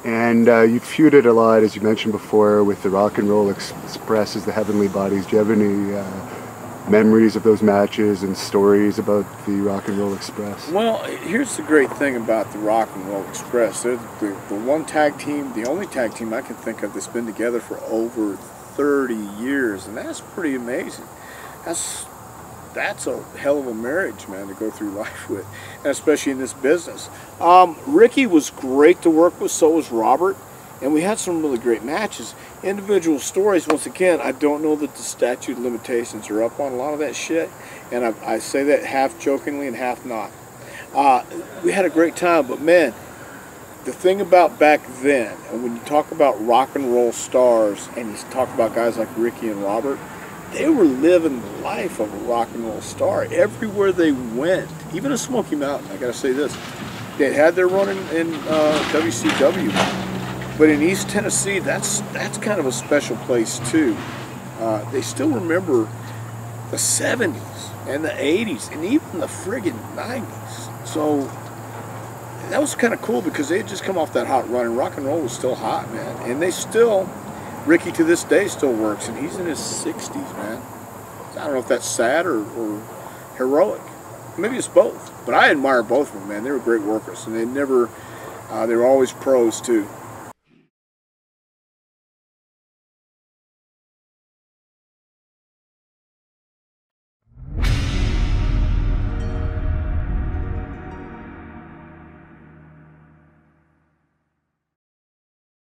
And you feuded a lot, as you mentioned before, with the Rock and Roll Express as the Heavenly Bodies. Do you have any memories of those matches and stories about the Rock and Roll Express? Well, here's the great thing about the Rock and Roll Express. They're the one tag team, the only tag team I can think of that's been together for over 30 years, and that's pretty amazing. That's a hell of a marriage, man, to go through life with, and especially in this business. Ricky was great to work with, so was Robert, and we had some really great matches. Individual stories, once again, I don't know that the statute of limitations are up on a lot of that shit, and I say that half jokingly and half not. We had a great time, but man, the thing about back then, and when you talk about rock and roll stars, and you talk about guys like Ricky and Robert, they were living the life of a rock and roll star. Everywhere they went, even in Smoky Mountain, I gotta say this, they had their run in WCW, but in East Tennessee, that's kind of a special place too. They still remember the 70s and the 80s and even the friggin' 90s. So that was kind of cool because they had just come off that hot run, and rock and roll was still hot, man. And they still, Ricky to this day still works, and he's in his 60s, man. I don't know if that's sad or heroic. Maybe it's both. But I admire both of them, man. They were great workers, and they were always pros too.